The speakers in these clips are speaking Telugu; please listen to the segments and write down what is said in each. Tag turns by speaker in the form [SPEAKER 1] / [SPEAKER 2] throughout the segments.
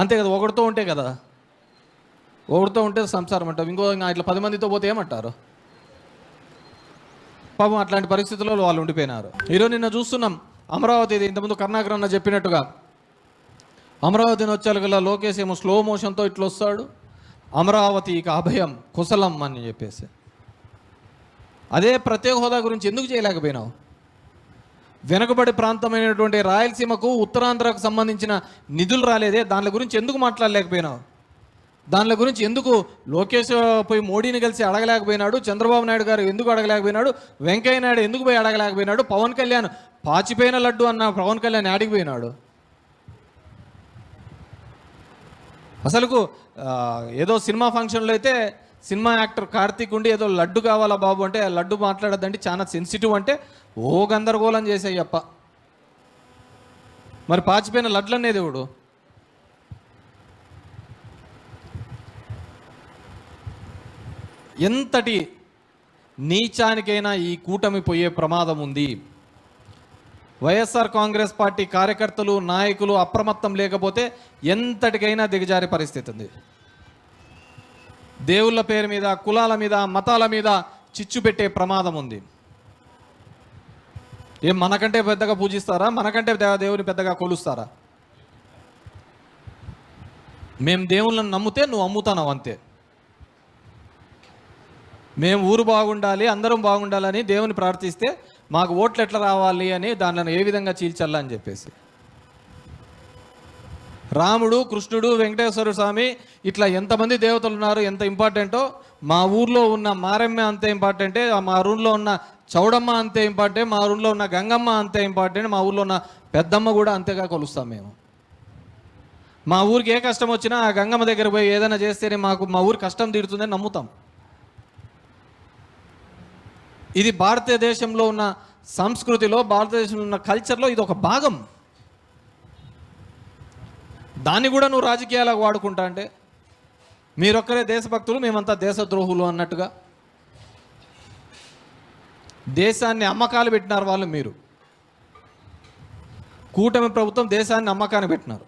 [SPEAKER 1] అంతే కదా, ఒకటితో ఉంటే కదా, ఒకటితో ఉంటే సంసారం అంటారు. ఇంకో ఇట్లా 10 మందితో పోతే ఏమంటారు? పాపం అట్లాంటి పరిస్థితుల్లో వాళ్ళు ఉండిపోయినారు. ఈరోజు నిన్న చూస్తున్నాం అమరావతి, ఇంతకుముందు కరుణాకర్ అన్న చెప్పినట్టుగా అమరావతిని వచ్చేలా లోకేష్ ఏమో స్లో మోషన్తో ఇట్లా వస్తాడు, అమరావతికి అభయం కుశలం అని చెప్పేసి. అదే ప్రత్యేక హోదా గురించి ఎందుకు చేయలేకపోయినావు? వెనుకబడి ప్రాంతమైనటువంటి రాయలసీమకు ఉత్తరాంధ్రకు సంబంధించిన నిధులు రాలేదే, దాని గురించి ఎందుకు మాట్లాడలేకపోయినావు? దాని గురించి ఎందుకు లోకేష్ పోయి మోడీని కలిసి అడగలేకపోయినాడు? చంద్రబాబు నాయుడు గారు ఎందుకు అడగలేకపోయినాడు? వెంకయ్య నాయుడు ఎందుకు పోయి అడగలేకపోయినాడు? పవన్ కళ్యాణ్ పాచిపోయిన లడ్డు అన్న పవన్ కళ్యాణ్ అడిగిపోయినాడు. అసలుకు ఏదో సినిమా ఫంక్షన్లో అయితే సినిమా యాక్టర్ కార్తీక్ ఉండి ఏదో లడ్డు కావాలా బాబు అంటే, లడ్డు మాట్లాడద్దండి చాలా సెన్సిటివ్ అంటే ఓ గందరగోళం చేసాయ్యప్ప. మరి పాచిపోయిన లడ్లు అనేది ఎవడు? ఎంతటి నీచానికైనా ఈ కూటమి పోయే ప్రమాదం ఉంది. వైఎస్ఆర్ కాంగ్రెస్ పార్టీ కార్యకర్తలు నాయకులు అప్రమత్తం లేకపోతే ఎంతటికైనా దిగజారే పరిస్థితి ఉంది. దేవుళ్ళ పేరు మీద, కులాల మీద, మతాల మీద చిచ్చు పెట్టే ప్రమాదం ఉంది. ఏం మనకంటే పెద్దగా పూజిస్తారా? మనకంటే దేవుని పెద్దగా కొలుస్తారా? మేము దేవుళ్ళని నమ్మితే నువ్వు అమ్ముతావు అంతే. మేము ఊరు బాగుండాలి, అందరం బాగుండాలని దేవుని ప్రార్థిస్తే మాకు ఓట్లు ఎట్లా రావాలి అని దానిని ఏ విధంగా చీల్చాలని చెప్పేసి. రాముడు, కృష్ణుడు, వెంకటేశ్వర స్వామి ఇట్లా ఎంతమంది దేవతలు ఉన్నారు, ఎంత ఇంపార్టెంటో మా ఊర్లో ఉన్న మారమ్మ అంతే ఇంపార్టెంటే, మా ఊర్లో ఉన్న చౌడమ్మ అంతే ఇంపార్టెంట్, మా ఊర్లో ఉన్న గంగమ్మ అంతే ఇంపార్టెంట్, మా ఊర్లో ఉన్న పెద్దమ్మ కూడా అంతేగా కొలుస్తాం మేము. మా ఊరికి ఏ కష్టం వచ్చినా ఆ గంగమ్మ దగ్గర పోయి ఏదైనా చేస్తేనే మా ఊరి కష్టం తీరుతుందని నమ్ముతాం. ఇది భారతదేశంలో ఉన్న సంస్కృతిలో, భారతదేశంలో ఉన్న కల్చర్లో ఇది ఒక భాగం. దాన్ని కూడా నువ్వు రాజకీయాలకు వాడుకుంటా అంటే మీరొక్కరే దేశభక్తులు, మేమంతా దేశద్రోహులు అన్నట్టుగా దేశాన్ని అమ్మకాలు పెట్టినారు వాళ్ళు. మీరు కూటమి ప్రభుత్వం దేశాన్ని అమ్మకాన్ని పెట్టినారు.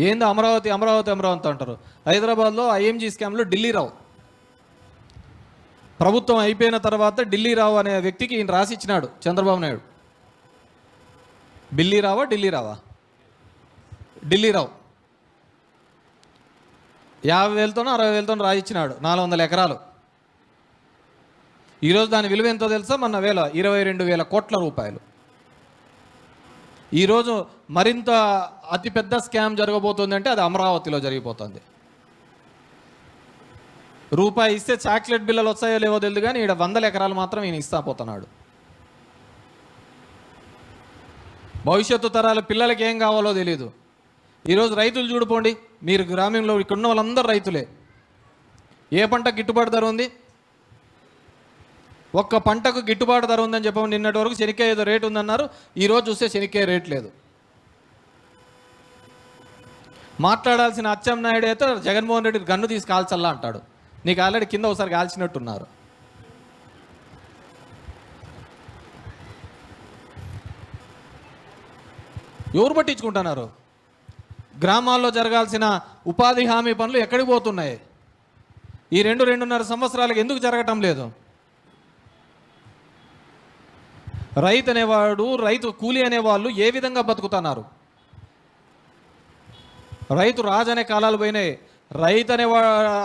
[SPEAKER 1] ఏందో అమరావతి అమరావతి అమరావతి అంటారు. హైదరాబాద్లో ఐఎంజీ స్కామ్లో ఢిల్లీ రావు ప్రభుత్వం అయిపోయిన తర్వాత ఢిల్లీ రావు అనే వ్యక్తికి ఈయన రాసిచ్చినాడు చంద్రబాబు నాయుడు. ఢిల్లీ రావు 50,000తోనో 60,000తోనో రాసిచ్చినాడు. 400 ఎకరాలు. ఈరోజు దాని విలువ ఎంతో తెలుసా? మొన్న 22,000 కోట్ల రూపాయలు. ఈరోజు మరింత అతిపెద్ద స్కామ్ జరగబోతుంది అంటే అది అమరావతిలో జరిగిపోతుంది. రూపాయి ఇస్తే చాక్లెట్ బిల్లలు వస్తాయో లేవో తెలియదు, కానీ ఈడ 100 ఎకరాలు మాత్రం ఈయన ఇస్తా పోతున్నాడు. భవిష్యత్తు తరాల పిల్లలకి ఏం కావాలో తెలియదు. ఈరోజు రైతులు చూడుకోండి, మీరు గ్రామంలో ఇక్కడ ఉన్న వాళ్ళందరూ రైతులే. ఏ పంట గిట్టుబాటు ధర ఉంది? ఒక్క పంటకు గిట్టుబాటు ధర ఉందని చెప్పాము. నిన్నటి వరకు శనిక్కాయ ఏదో రేటు ఉందన్నారు, ఈరోజు చూస్తే శనిక్కాయ రేట్ లేదు. మాట్లాడాల్సిన అచ్చెన్నాయుడు అయితే జగన్మోహన్ రెడ్డి గన్ను తీసి కాల్చల్లా అంటాడు. నీకు ఆల్రెడీ కింద ఒకసారి కాల్చినట్టున్నారు. ఎవరు పట్టించుకుంటున్నారు? గ్రామాల్లో జరగాల్సిన ఉపాధి హామీ పనులు ఎక్కడికి పోతున్నాయి? ఈ 2-2.5 సంవత్సరాలకు ఎందుకు జరగటం లేదు? రైతు అనేవాడు, రైతు కూలీ అనేవాళ్ళు ఏ విధంగా బతుకుతున్నారు? రైతు రాజు అనే కాలాలు పోయినాయి. రైతు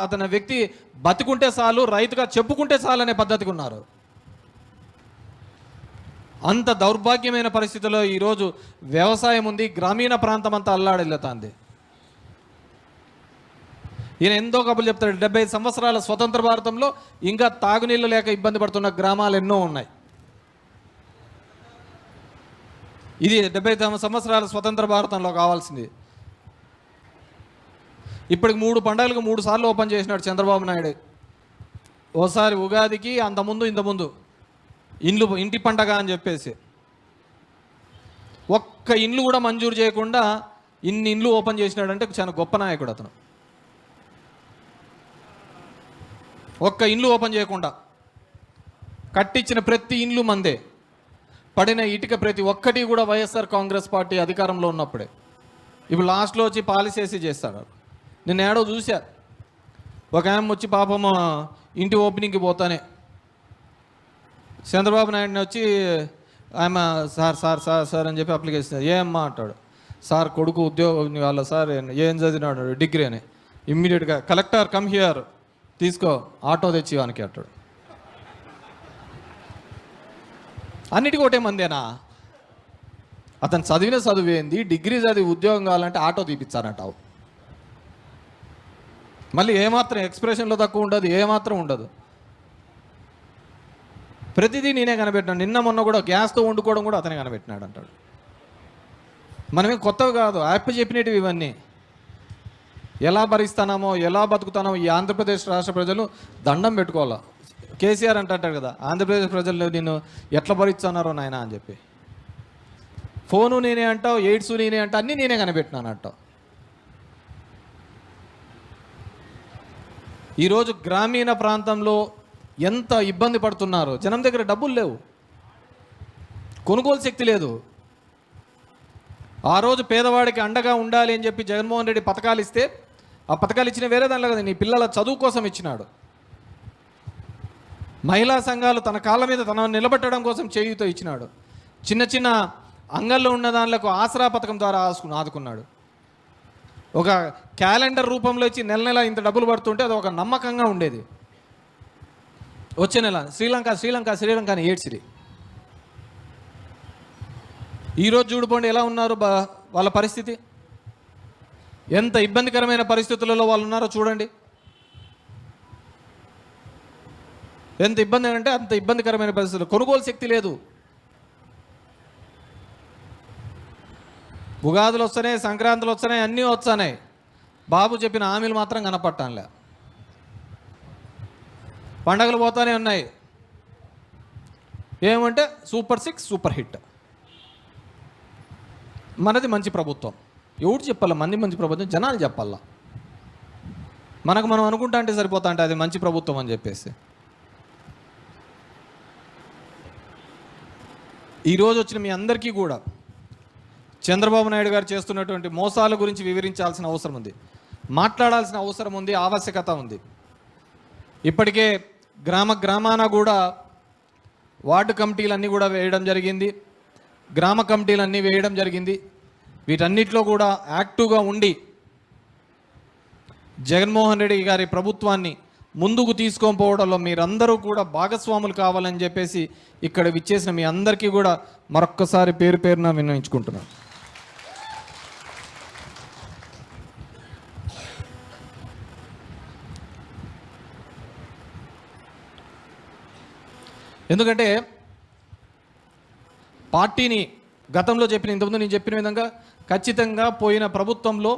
[SPEAKER 1] అతని వ్యక్తి బతుకుంటే చాలు, రైతుగా చెప్పుకుంటే చాలు అనే పద్ధతికి ఉన్నారు. అంత దౌర్భాగ్యమైన పరిస్థితుల్లో ఈరోజు వ్యవసాయం ఉంది. గ్రామీణ ప్రాంతం అంతా అల్లాడిల్లుతుంది. ఈయన ఎంతో కబుర్లు చెప్తాడు. 75 సంవత్సరాల స్వతంత్ర భారతంలో ఇంకా తాగునీళ్ళు లేక ఇబ్బంది పడుతున్న గ్రామాలు ఎన్నో ఉన్నాయి. ఇది 75 సంవత్సరాల స్వతంత్ర భారతంలో కావాల్సింది. ఇప్పటికి 3 పండుగలకు 3 సార్లు ఓపెన్ చేసినాడు చంద్రబాబు నాయుడు. ఓసారి ఉగాదికి, ఇంతకుముందు ఇంటి పండగ అని చెప్పేసి ఒక్క ఇండ్లు కూడా మంజూరు చేయకుండా ఇన్ని ఇండ్లు ఓపెన్ చేసినాడంటే చాలా గొప్ప నాయకుడు అతను. ఒక్క ఇండ్లు ఓపెన్ చేయకుండా కట్టించిన ప్రతి ఇండ్లు మందే, పడిన ఇటుక ప్రతి ఒక్కటి కూడా వైఎస్ఆర్ కాంగ్రెస్ పార్టీ అధికారంలో ఉన్నప్పుడే. ఇప్పుడు లాస్ట్లో వచ్చి పాలసీ వేసి చేస్తాడు. నేను ఏడో చూసా, ఒక ఆమె వచ్చి పాపము ఇంటి ఓపెనింగ్కి పోతానే చంద్రబాబు నాయుడిని వచ్చి ఆమె సార్ సార్ సార్ సార్ అని చెప్పి అప్లికేషన్ ఏమ్మా అంటాడు. సార్ కొడుకు ఉద్యోగం వాళ్ళ సార్ ఏం చదివినాడు, డిగ్రీ అని. ఇమ్మీడియట్గా కలెక్టర్ కమ్ హియర్, తీసుకో ఆటో తెచ్చి వానికి అంటాడు. అన్నిటికీ ఒకటే మందేనా? అతను చదివిన చదువు ఏంది, డిగ్రీ చదివి ఉద్యోగం కావాలంటే ఆటో తీపిచ్చానంటావు. మళ్ళీ ఏమాత్రం ఎక్స్ప్రెషన్లో తక్కువ ఉండదు, ఏమాత్రం ఉండదు. ప్రతిదీ నేనే కనిపెట్టినాను. నిన్న మొన్న కూడా గ్యాస్తో వండుకోవడం కూడా అతనే కనిపెట్టినాడు అంటాడు. మనమేం కొత్తవి కాదు, యాప్ చెప్పినవి ఇవన్నీ. ఎలా భరిస్తున్నామో ఎలా బతుకుతున్నామో ఈ ఆంధ్రప్రదేశ్ రాష్ట్ర ప్రజలు దండం పెట్టుకోవాలా. కేసీఆర్ అంటాడు కదా, ఆంధ్రప్రదేశ్ ప్రజలు నిన్ను ఎట్లా భరిస్తున్నారో నాయన అని చెప్పి. ఫోను నేనే అంటావు, ఎయిడ్స్ నేనే అంటావు, అన్నీ నేనే కనిపెట్టినాను అంటావు. ఈరోజు గ్రామీణ ప్రాంతంలో ఎంత ఇబ్బంది పడుతున్నారు. జనం దగ్గర డబ్బులు లేవు, కొనుగోలు శక్తి లేదు. ఆ రోజు పేదవాడికి అండగా ఉండాలి అని చెప్పి జగన్మోహన్ రెడ్డి పథకాలు ఇస్తే, ఆ పథకాలు ఇచ్చిన వేరే దానిలో కదా, నీ పిల్లల చదువు కోసం ఇచ్చినాడు. మహిళా సంఘాలు తన కాళ్ళ మీద తన నిలబెట్టడం కోసం చేయూత ఇచ్చినాడు. చిన్న చిన్న అంగల్లో ఉన్న దానిలకు ఆసరా పథకం ద్వారా ఆదుకున్నాడు. ఒక క్యాలెండర్ రూపంలో ఇచ్చి నెల నెల ఇంత డబ్బులు పడుతుంటే అది ఒక నమ్మకంగా ఉండేది. వచ్చే నెల శ్రీలంక అని ఏడ్చిరి. ఈరోజు చూడుకోండి ఎలా ఉన్నారు వాళ్ళ పరిస్థితి, ఎంత ఇబ్బందికరమైన పరిస్థితులలో వాళ్ళు ఉన్నారో చూడండి. ఎంత ఇబ్బంది అంటే అంత ఇబ్బందికరమైన పరిస్థితులు. కొనుగోలు శక్తి లేదు. ఉగాదులు వస్తున్నాయి, సంక్రాంతులు వస్తున్నాయి, అన్నీ వస్తున్నాయి. బాబు చెప్పిన హామీలు మాత్రం కనపట్టానులే. పండగలు పోతానే ఉన్నాయి. ఏమంటే సూపర్ 6 సూపర్ హిట్. మనది మంచి ప్రభుత్వం. ఎవరు చెప్పాలా మంచి ప్రభుత్వం? జనాలు చెప్పాలా. మనకు మనం అనుకుంటా అంటే సరిపోతా అంటే అది మంచి ప్రభుత్వం అని చెప్పేసి. ఈరోజు వచ్చిన మీ అందరికీ కూడా చంద్రబాబు నాయుడు గారు చేస్తున్నటువంటి మోసాల గురించి వివరించాల్సిన అవసరం ఉంది, మాట్లాడాల్సిన అవసరం ఉంది, ఆవశ్యకత ఉంది. ఇప్పటికే గ్రామాన కూడా వార్డు కమిటీలన్నీ కూడా వేయడం జరిగింది, గ్రామ కమిటీలన్నీ వేయడం జరిగింది. వీటన్నిటిలో కూడా యాక్టివ్గా ఉండి జగన్మోహన్ రెడ్డి గారి ప్రభుత్వాన్ని ముందుకు తీసుకొని పోవడంలో మీరందరూ కూడా భాగస్వాములు కావాలని చెప్పేసి ఇక్కడ విచ్చేసిన మీ అందరికీ కూడా మరొక్కసారి పేరు పేరున విన్నవించుకుంటున్నాను. ఎందుకంటే పార్టీని గతంలో చెప్పిన, ఇంతకుముందు నేను చెప్పిన విధంగా ఖచ్చితంగా పోయిన ప్రభుత్వంలో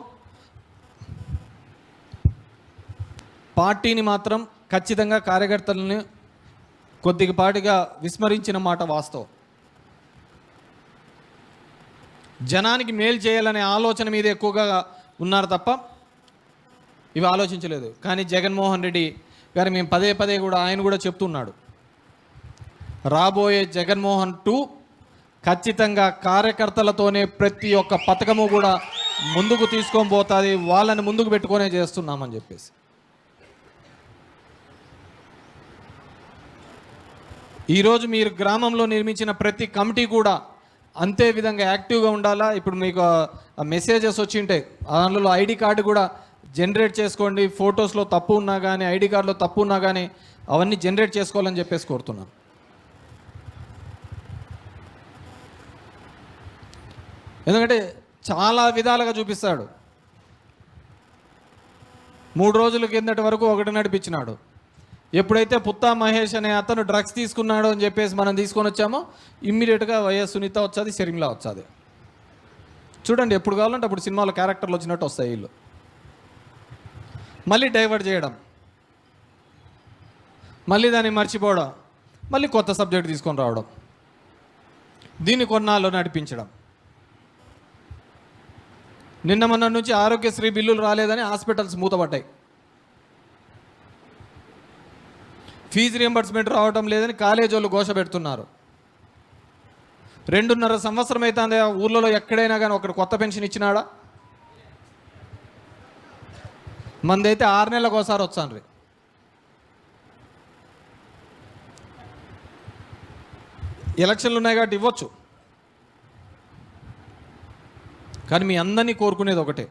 [SPEAKER 1] పార్టీని మాత్రం ఖచ్చితంగా కార్యకర్తలని కొద్దిపాటిగా విస్మరించిన మాట వాస్తవం. జనానికి మేలు చేయాలనే ఆలోచన మీద ఎక్కువగా ఉన్నారు తప్ప ఇవి ఆలోచించలేదు. కానీ జగన్మోహన్ రెడ్డి గారు మేము పదే కూడా ఆయన కూడా చెప్తున్నాడు, రాబోయే జగన్మోహన్ 2 ఖచ్చితంగా కార్యకర్తలతోనే ప్రతి ఒక్క పథకము కూడా ముందుకు తీసుకొని పోతుంది, వాళ్ళని ముందుకు పెట్టుకొనే చేస్తున్నామని చెప్పేసి. ఈరోజు మీరు గ్రామంలో నిర్మించిన ప్రతి కమిటీ కూడా అంతే విధంగా యాక్టివ్గా ఉండాలా. ఇప్పుడు మీకు మెసేజెస్ వచ్చి ఉంటాయి, దానిలో ఐడి కార్డు కూడా జనరేట్ చేసుకోండి. ఫొటోస్లో తప్పు ఉన్నా కానీ, ఐడి కార్డులో తప్పు ఉన్నా కానీ అవన్నీ జనరేట్ చేసుకోవాలని చెప్పేసి కోరుతున్నాను. ఎందుకంటే చాలా విధాలుగా చూపిస్తాడు. 3 రోజుల కిందటి వరకు ఒకటి నడిపించినాడు. ఎప్పుడైతే పుత్తా మహేష్ అనే అతను డ్రగ్స్ తీసుకున్నాడు అని చెప్పేసి మనం తీసుకొని వచ్చామో ఇమ్మీడియట్గా వైఎస్ సునీత వచ్చేది, షర్మిల వచ్చేది. చూడండి, ఎప్పుడు కావాలంటే అప్పుడు సినిమాలో క్యారెక్టర్లు వచ్చినట్టు వస్తాయి వీళ్ళు. మళ్ళీ డైవర్ట్ చేయడం, మళ్ళీ దాన్ని మర్చిపోవడం, మళ్ళీ కొత్త సబ్జెక్ట్ తీసుకొని రావడం, దీన్ని కొన్నాళ్ళు నడిపించడం. నిన్న మొన్న నుంచి ఆరోగ్యశ్రీ బిల్లులు రాలేదని హాస్పిటల్స్ మూతపడ్డాయి. ఫీజు రియంబర్స్మెంట్ రావడం లేదని కాలేజీ వాళ్ళు ఘోష పెడుతున్నారు. 2.5 సంవత్సరం అవుతుంది ఊర్లలో ఎక్కడైనా కానీ ఒకటి కొత్త పెన్షన్ ఇచ్చినాడా? మందైతే 6 నెలలకు ఒకసారి వచ్చాను రీ. ఎలక్షన్లు ఉన్నాయి కాబట్టి ఇవ్వచ్చు, కానీ మీ అందరినీ కోరుకునేది ఒకటే,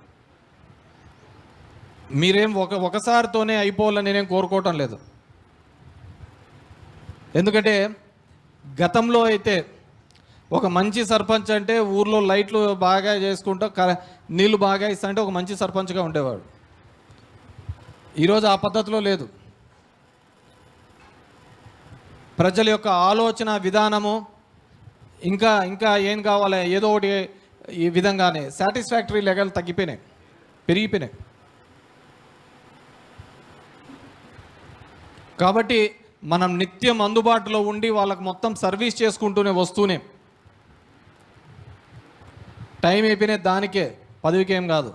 [SPEAKER 1] మీరేం ఒకసారితోనే అయిపోవాలని నేనేం కోరుకోవటం లేదు. ఎందుకంటే గతంలో అయితే ఒక మంచి సర్పంచ్ అంటే ఊర్లో లైట్లు బాగా చేసుకుంటూ నీళ్లు బాగా ఇస్తా అంటే ఒక మంచి సర్పంచ్గా ఉండేవాడు. ఈరోజు ఆ పద్ధతిలో లేదు. ప్రజల యొక్క ఆలోచన విధానము ఇంకా ఇంకా ఏం కావాలి ఏదో ఒకటి ఈ విధంగానే సాటిస్ఫాక్టరీ లెవెల్ తగ్గిపోయినాయి, పెరిగిపోయినాయి. కాబట్టి మనం నిత్యం అందుబాటులో ఉండి వాళ్ళకు మొత్తం సర్వీస్ చేసుకుంటూనే వస్తూనే టైం అయిపోయినాయి, దానికే పదవికేం కాదు.